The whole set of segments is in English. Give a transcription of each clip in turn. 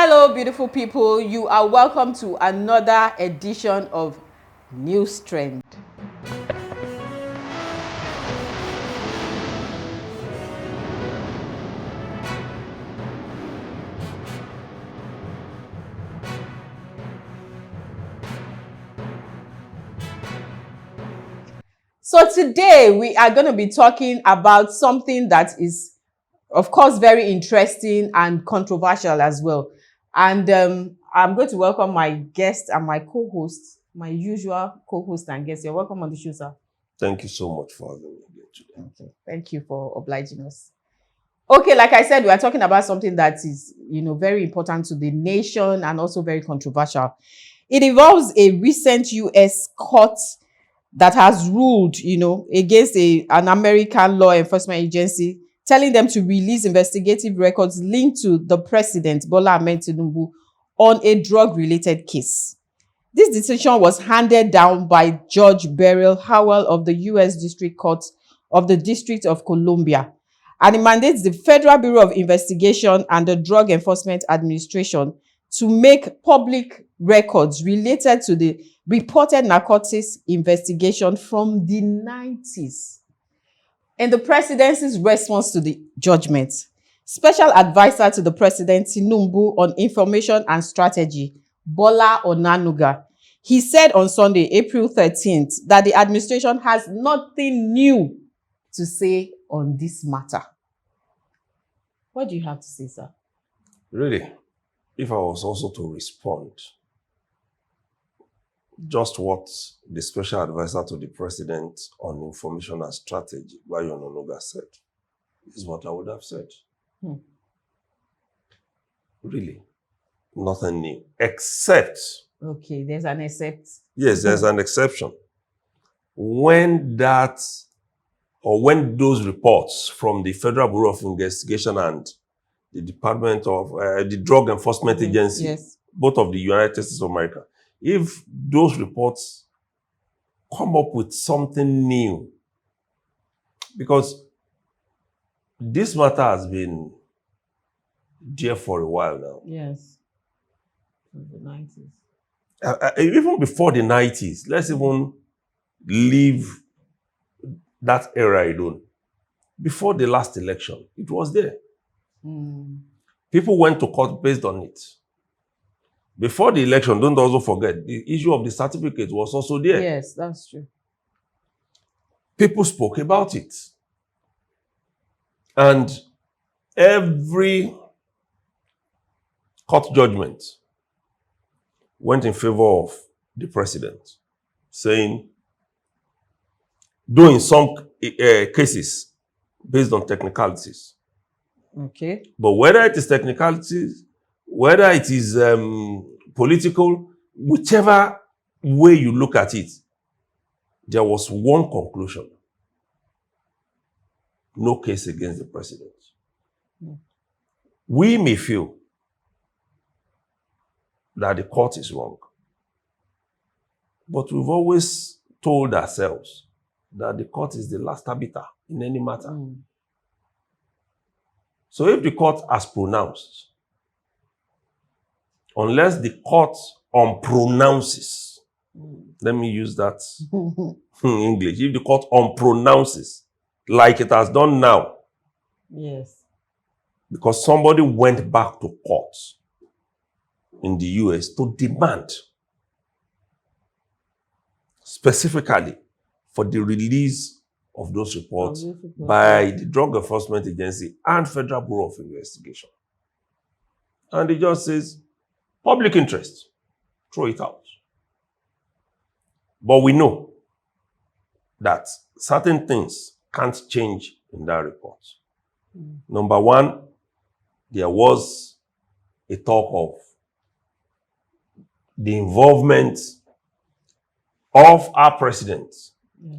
Hello, beautiful people. You are welcome to another edition of News Trend. So today we are going to be talking about something that is, of course, very interesting and controversial as well. And I'm going to welcome my guest and my co-host, my usual co-host and guest. You're welcome on the show, sir. Thank you so much for having me here today. Okay. Thank you for obliging us. Okay, like I said, we are talking about something that is, very important to the nation and also very controversial. It involves a recent U.S. court that has ruled, against an American law enforcement agency, telling them to release investigative records linked to the President Bola Tinubu on a drug-related case. This decision was handed down by Judge Beryl Howell of the U.S. District Court of the District of Columbia, and it mandates the Federal Bureau of Investigation and the Drug Enforcement Administration to make public records related to the reported narcotics investigation from the 90s. In the presidency's response to the judgment, Special Advisor to the President Tinubu on Information and Strategy, Bola Onanuga, he said on Sunday, April 13th, that the administration has nothing new to say on this matter. What do you have to say, sir? Really, if I was also to respond, just what the Special Advisor to the President on Information and Strategy, Bayo Onanuga, said, is what I would have said. Really, nothing new, except... Okay, there's an except. Yes, there's an exception. When those reports from the Federal Bureau of Investigation and the Department of the Drug Enforcement Agency, yes, both of the United States of America, if those reports come up with something new, because this matter has been there for a while now. Yes, in the 90s. Even before the 90s, let's even leave that era alone. Before the last election, it was there. People went to court based on it. Before the election, don't also forget, the issue of the certificate was also there. Yes, that's true. People spoke about it. And every court judgment went in favor of the president, saying, though in some cases, based on technicalities. Okay. But whether it is technicalities, whether it is political, whichever way you look at it, there was one conclusion. No case against the president. We may feel that the court is wrong, but we've always told ourselves that the court is the last arbiter in any matter. So if the court has pronounced, unless the court unpronounces, let me use that in English, if the court unpronounces, like it has done now, yes, because somebody went back to court in the US to demand specifically for the release of those reports by the Drug Enforcement Agency and Federal Bureau of Investigation. And the judge says, public interest, throw it out. But we know that certain things can't change in that report. Number one, there was a talk of the involvement of our president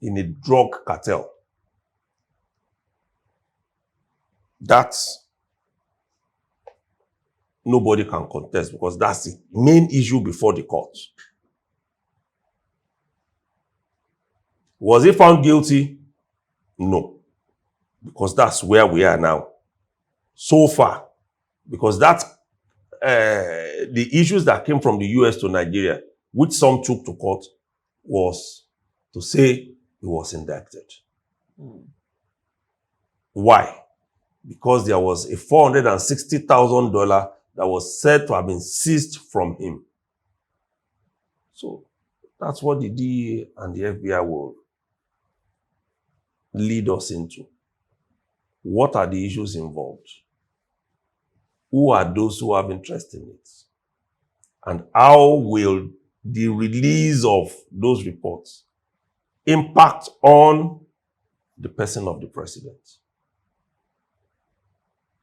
in a drug cartel. That's nobody can contest, because that's the main issue before the court. Was he found guilty? No, because that's where we are now. So far, because that the issues that came from the US to Nigeria, which some took to court, was to say he was indicted. Why? Because there was a $460,000 that was said to have been seized from him. So that's what the DEA and the FBI will lead us into. What are the issues involved? Who are those who have interest in it? And how will the release of those reports impact on the person of the president?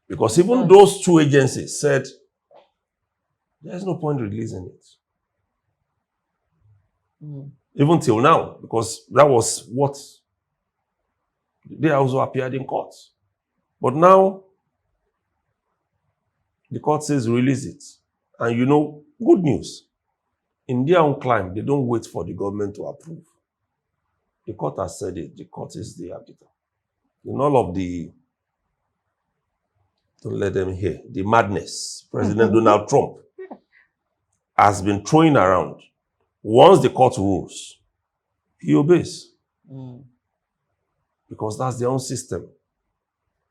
Because even those two agencies said, there's no point releasing it. Even till now, because that was what they also appeared in court. But now, the court says release it. And you know, good news. In their own climb, they don't wait for the government to approve. The court has said it. The court is the arbiter. In all of the, don't let them hear, the madness President Donald Trump has been throwing around. Once the court rules, he obeys. Because that's their own system.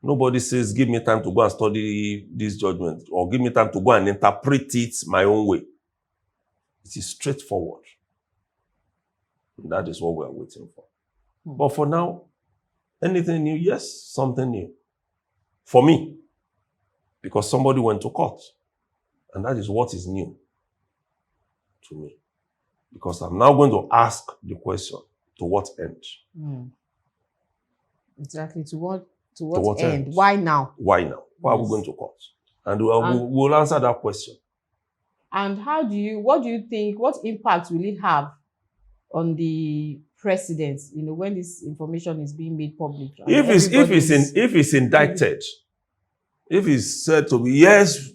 Nobody says, give me time to go and study this judgment, or give me time to go and interpret it my own way. It is straightforward. And that is what we are waiting for. But for now, anything new? Yes, something new. For me, because somebody went to court. And that is what is new to me. Because I'm now going to ask the question, to what end? Exactly, to what end? Why now? Why now? Why are we going to court? And we'll answer that question. And what do you think, what impact will it have on the president, when this information is being made public? If he's indicted, if he's said to be, yes,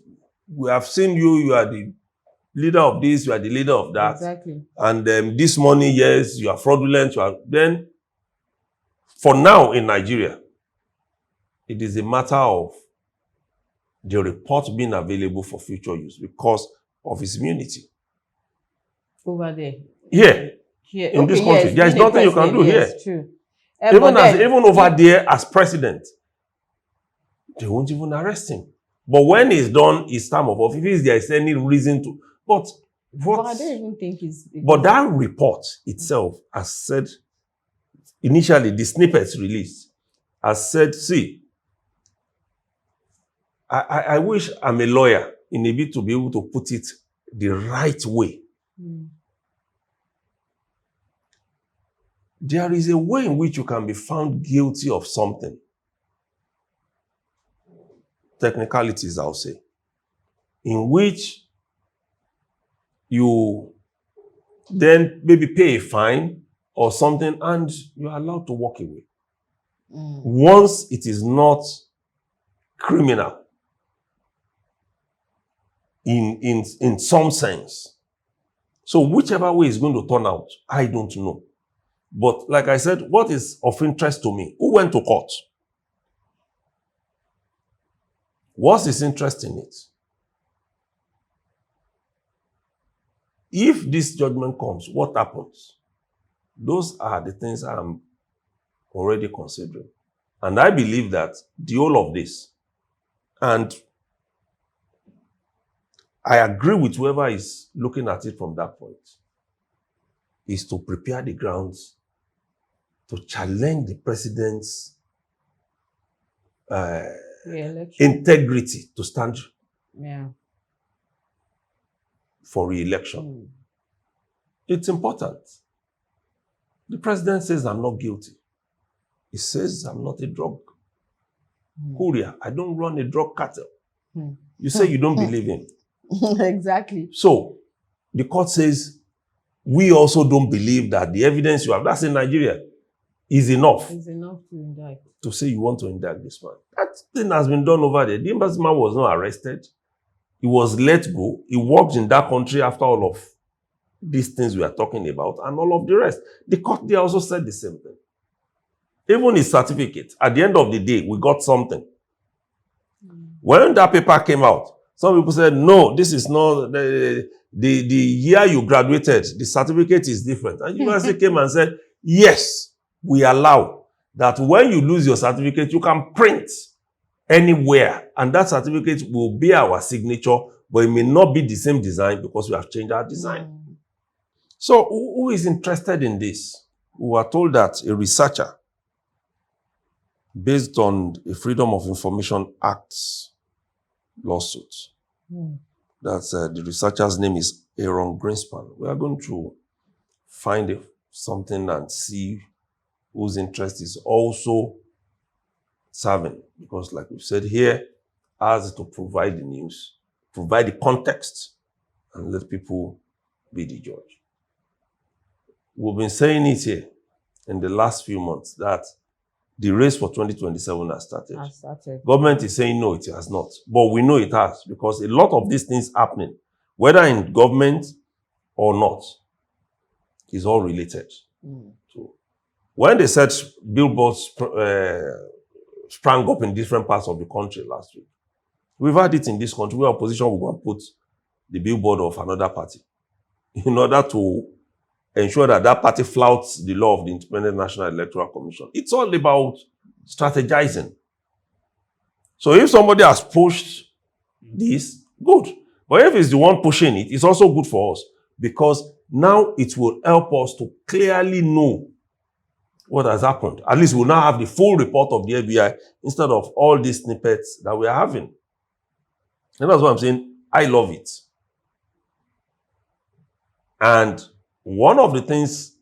we have seen you are the leader of this, you are the leader of that. Exactly. And this money, yes, you are fraudulent, then for now in Nigeria, it is a matter of the report being available for future use because of his immunity. Over there? Here. In this country. Yes, there is nothing you can do here. True. Even over there as president, they won't even arrest him. But when he's done his term of office, if there is any reason to. But I don't even think it's. But that report itself has said, initially, the snippets released, has said, see, I wish I'm a lawyer in a bit to be able to put it the right way. There is a way in which you can be found guilty of something. Technicalities, I'll say. In which you then maybe pay a fine or something and you're allowed to walk away. Once it is not criminal in some sense. So whichever way it's going to turn out, I don't know. But like I said, what is of interest to me? Who went to court? What's his interest in it? If this judgment comes, what happens? Those are the things I'm already considering. And I believe that the whole of this, and I agree with whoever is looking at it from that point, is to prepare the grounds to challenge the president's integrity to stand for re-election. It's important. The president says, I'm not guilty. He says, I'm not a drug courier. I don't run a drug cartel. You say you don't believe him. Exactly. So, the court says, we also don't believe that the evidence you have, that's in Nigeria, is enough. It's enough to indict. To say you want to indict this man. That thing has been done over there. The embassy man was not arrested. He was let go. He worked in that country after all of these things we are talking about and all of the rest. The court there also said the same thing. Even his certificate, at the end of the day, we got something. When that paper came out, Some people said, no, this is not the year you graduated, the certificate is different. And university came and said, yes, we allow that when you lose your certificate, you can print anywhere, and that certificate will be our signature, but it may not be the same design because we have changed our design. So who is interested in this? We were told that a researcher, based on a Freedom of Information Act lawsuit, that the researcher's name is Aaron Greenspan. We are going to find something and see whose interest is also serving. Because like we've said here, ours is to provide the news, provide the context, and let people be the judge. We've been saying it here in the last few months that the race for 2027 has started. Government is saying no, it has not. But we know it has, because a lot of these things happening, whether in government or not, is all related. So when they said billboards sprang up in different parts of the country last week, we've had it in this country where opposition will go and put the billboard of another party in order to ensure that that party flouts the law of the Independent National Electoral Commission. It's all about strategizing. So if somebody has pushed this, good. But if it's the one pushing it, it's also good for us, because now it will help us to clearly know what has happened. At least we'll now have the full report of the FBI instead of all these snippets that we are having. And that's what I'm saying. I love it. And one of the things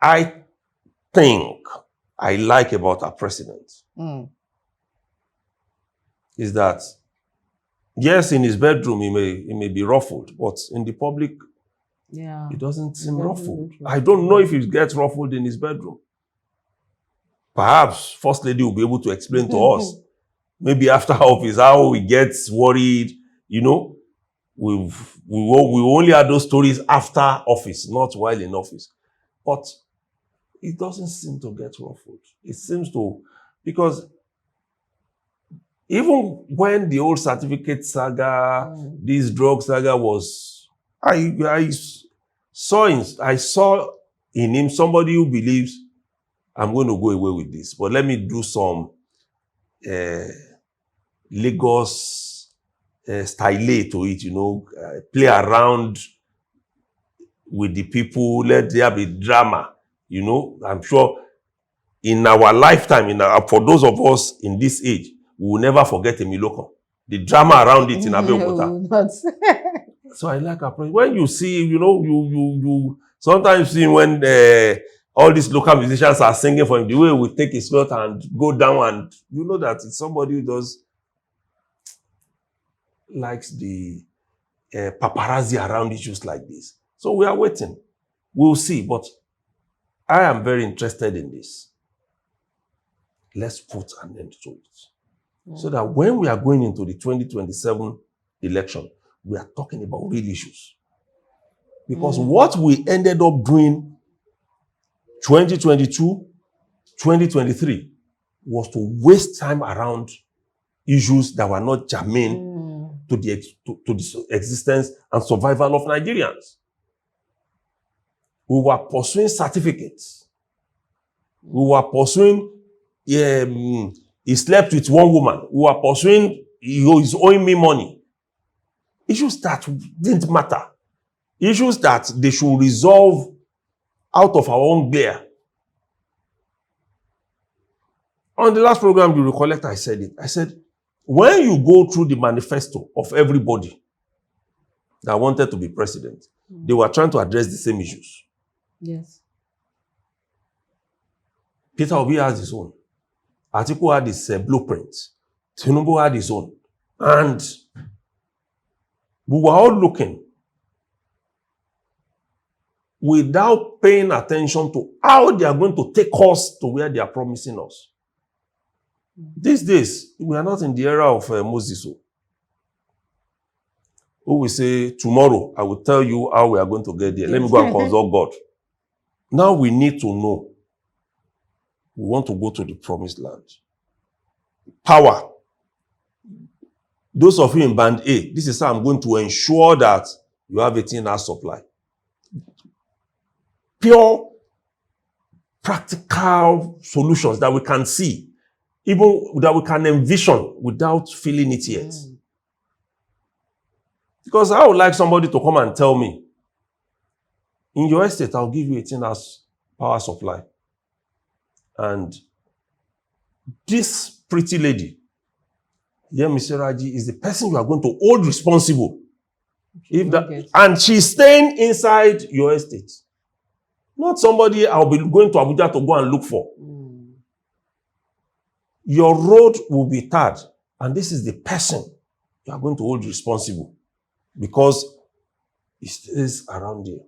I think I like about our president is that, yes, in his bedroom he may be ruffled, but in the public, he doesn't seem ruffled. I don't know if he gets ruffled in his bedroom. Perhaps First Lady will be able to explain to us, maybe after office, how he gets worried. You know, we only had those stories after office, not while in office. But it doesn't seem to get ruffled. It seems to, because even when the old certificate saga, this drug saga was, I saw in him somebody who believes, I'm going to go away with this, but let me do some Lagos style to it, you know, play around with the people, let there be drama, you know. I'm sure in our lifetime, for those of us in this age, we will never forget Emiloko. The drama around it in Abeokuta. So I like our president. When you see, you know, you sometimes see when all these local musicians are singing for him, the way we take his note and go down, and you know that it's somebody who does likes the paparazzi around issues like this. So we are waiting. We'll see. But I am very interested in this. Let's put an end to it. So that when we are going into the 2027 election, we are talking about real issues. Because what we ended up doing 2022, 2023 was to waste time around issues that were not germane to the existence and survival of Nigerians. We were pursuing certificates. We were pursuing, he slept with one woman. We were pursuing, he's owing me money. Issues that didn't matter. Issues that they should resolve out of our own glare. On the last program, you recollect, I said it. I said, when you go through the manifesto of everybody that wanted to be president, they were trying to address the same issues. Yes. Peter Obi has his own. Atiku had his blueprint. Tinubu had his own. And we were all looking without paying attention to how they are going to take us to where they are promising us. These days, we are not in the era of Moses, who will say, tomorrow, I will tell you how we are going to get there. Let me go and consult God. Now we need to know. We want to go to the promised land. Power those of you in band A, this is how I'm going to ensure that you have 18 hours supply. Pure practical solutions that we can see, even that we can envision without feeling it yet. Because I would like somebody to come and tell me, in your estate, I'll give you 18 hours power supply. And this pretty lady, Yemi Raji, is the person you are going to hold responsible. If that, and she's staying inside your estate. Not somebody I'll be going to Abuja to go and look for. Your road will be tarred, and this is the person you are going to hold responsible because it stays around here.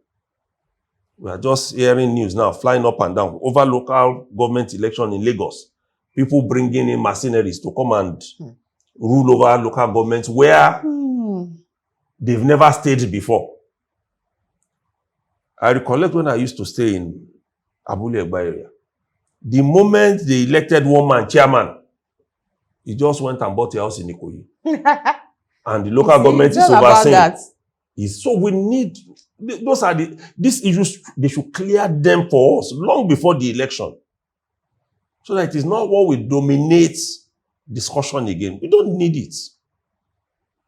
We are just hearing news now, flying up and down, over local government election in Lagos. People bringing in mercenaries to come and rule over local governments where they've never stayed before. I recollect when I used to stay in Abule Egba area. The moment they elected one man chairman, he just went and bought a house in Ikoyi. And the local government is overseeing. So we need, these issues, they should clear them for us long before the election. So that it is not what will dominate discussion again. We don't need it.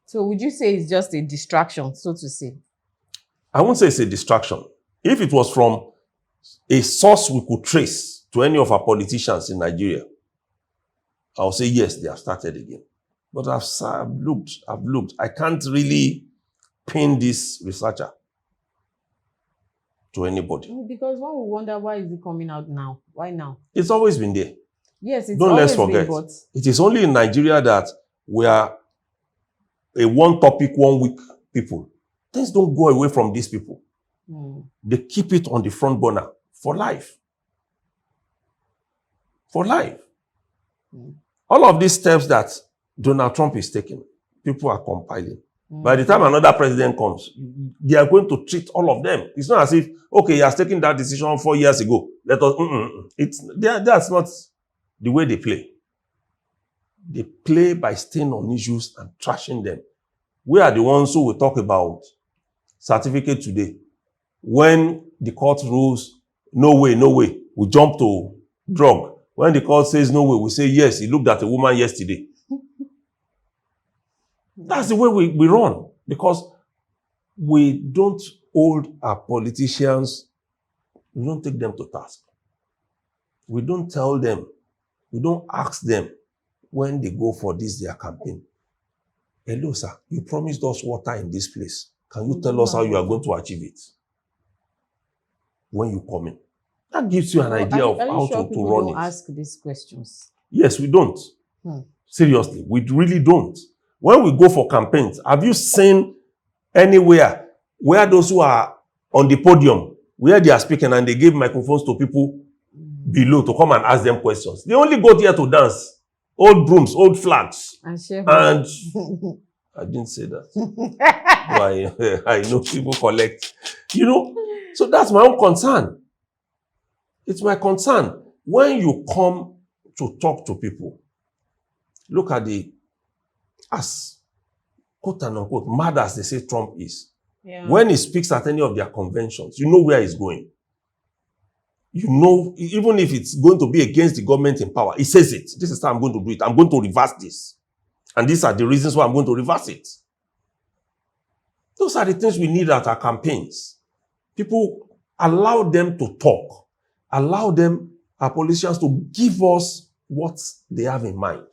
So would you say it's just a distraction, so to say? I won't say it's a distraction. If it was from a source we could trace to any of our politicians in Nigeria, I'll say yes, they have started again. But I've looked. I can't really pin this researcher to anybody. Because one will wonder, why is it coming out now? Why now? It's always been there. Yes, it's Don't always let's forget. been, but it is only in Nigeria that we are a one topic, 1 week people. Things don't go away from these people. They keep it on the front burner for life. For life. All of these steps that Donald Trump is taking, people are compiling. By the time another president comes, they are going to treat all of them. It's not as if, okay, he has taken that decision 4 years ago. Let us, that's not the way they play. They play by staying on issues and trashing them. We are the ones who will talk about certificate today. When the court rules, no way, we jump to drug. When the court says no way, we say yes, he looked at a woman yesterday. That's the way we run, because we don't hold our politicians, we don't take them to task. We don't tell them, we don't ask them when they go for their campaign. Hello, sir, you promised us water in this place. Can you tell us how you are going to achieve it? When you come in. That gives you an idea of how to run it. Don't ask these questions. Yes, we don't. Seriously, we really don't. When we go for campaigns, have you seen anywhere where those who are on the podium, where they are speaking and they give microphones to people below to come and ask them questions? They only go there to dance. Old brooms, old flags. And I didn't say that. I know people collect. So that's my own concern. It's my concern. When you come to talk to people, look at as quote and unquote mad as they say Trump is. When he speaks at any of their conventions, you know where he's going. You know, even if it's going to be against the government in power, he says it. This is how I'm going to do it. I'm going to reverse this. And these are the reasons why I'm going to reverse it. Those are the things we need at our campaigns. People, allow them to talk. Allow them, our politicians, to give us what they have in mind.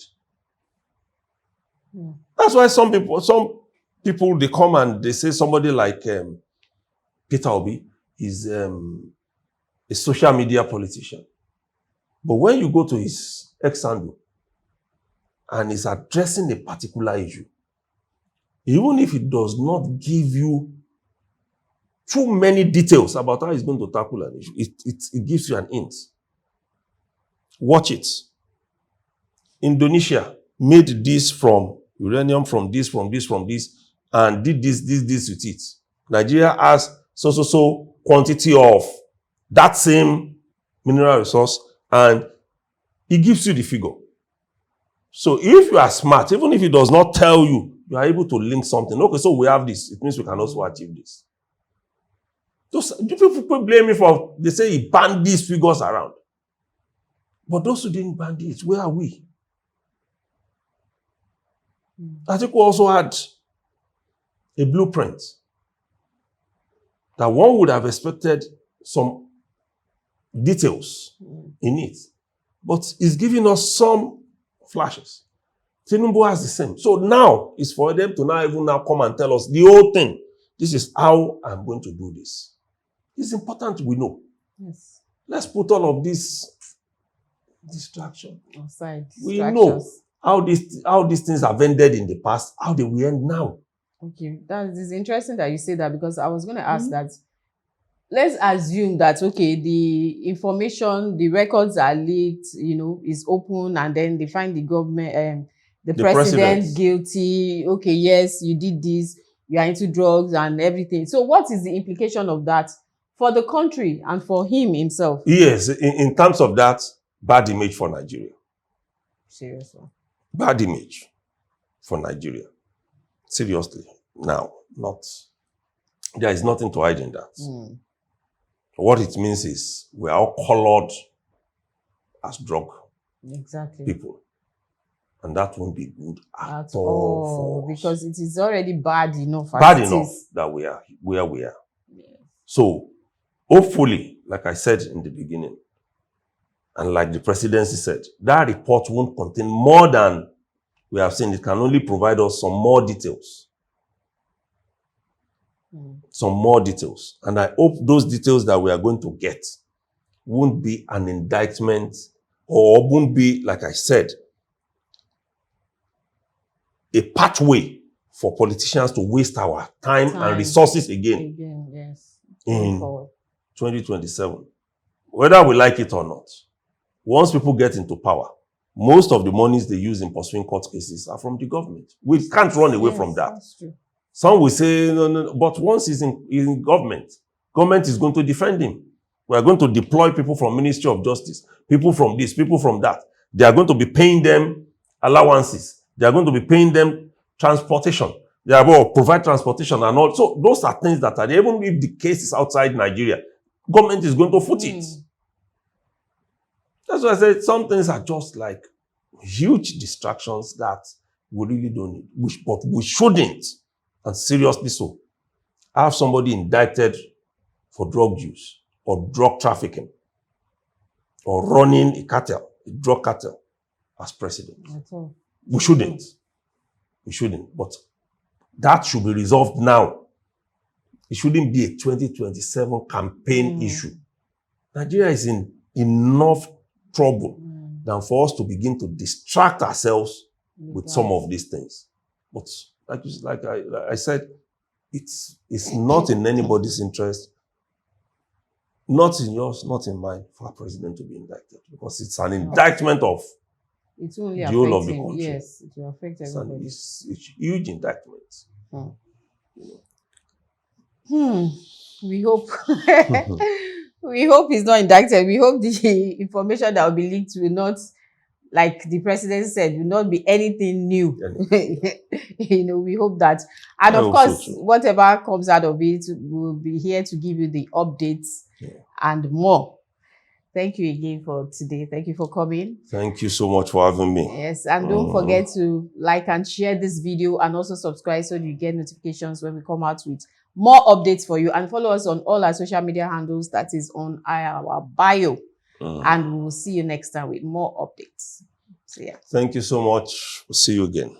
That's why some people, they come and they say somebody like Peter Obi is a social media politician. But when you go to his ex-handle and he's addressing a particular issue, even if it does not give you too many details about how he's going to tackle an issue, it gives you an hint. Watch it. Indonesia made this from uranium, from this, and did this with it. Nigeria has so quantity of that same mineral resource, and it gives you the figure. So if you are smart, even if it does not tell you You are able to link something. Okay, so we have this. It means we can also achieve this. Those people blame me for, they say he banned these figures around. But those who didn't ban this, where are we? Atiku also had a blueprint that one would have expected some details in it. But he's giving us some flashes. Tinubu has the same. So now it's for them to now come and tell us the whole thing. This is how I'm going to do this. It's important we know. Yes. Let's put all of this distraction aside. We know how these things have ended in the past, how they will end now. Okay, that is interesting that you say that, because I was going to ask that. Let's assume that, okay, the information, the records are leaked, is open, and then they find the government, the president guilty. Okay, yes, you did this, you are into drugs and everything. So what is the implication of that for the country and for him himself? Yes, in terms of that, bad image for Nigeria. Seriously. Bad image for Nigeria. Seriously. Now, there is nothing to hide in that. What it means is we are all colored as drug people. And that won't be good at all for us. Because it is already bad enough. Bad enough that we are where we are. Yes. So, hopefully, like I said in the beginning, and like the presidency said, that report won't contain more than we have seen. It can only provide us some more details. Some more details. And I hope those details that we are going to get won't be an indictment, or won't be, like I said, a pathway for politicians to waste our time and resources again yes. in 2027. Whether we like it or not, once people get into power, most of the monies they use in pursuing court cases are from the government. We can't run away from that. That's true. Some will say, no, but once he's in government is going to defend him. We are going to deploy people from Ministry of Justice, people from this, people from that. They are going to be paying them allowances. They are going to be paying them transportation. They are going to provide transportation and all. So those are things that are, even if the case is outside Nigeria, government is going to foot it. That's why I said some things are just like huge distractions that we really don't need. But we shouldn't, and seriously so, have somebody indicted for drug use or drug trafficking or running a cartel, a drug cartel, as president. We shouldn't. We shouldn't. But that should be resolved now. It shouldn't be a 2027 campaign issue. Nigeria is in enough trouble than for us to begin to distract ourselves with some of these things. But like I said, it's not in anybody's interest, not in yours, not in mine, for our president to be indicted, because it's an indictment of the whole of the country. Yes, it will affect everybody. It's huge indictment. We hope. We hope he's not indicted. We hope the information that will be leaked will not, like the president said, will not be anything new. We hope that. And of course, whatever comes out of it, we'll be here to give you the updates and more. Thank you again for today. Thank you for coming. Thank you so much for having me. Yes, and don't forget to like and share this video, and also subscribe so you get notifications when we come out with more updates for you. And follow us on all our social media handles that is on our bio. And we will see you next time with more updates. So yeah. Thank you so much. We'll see you again.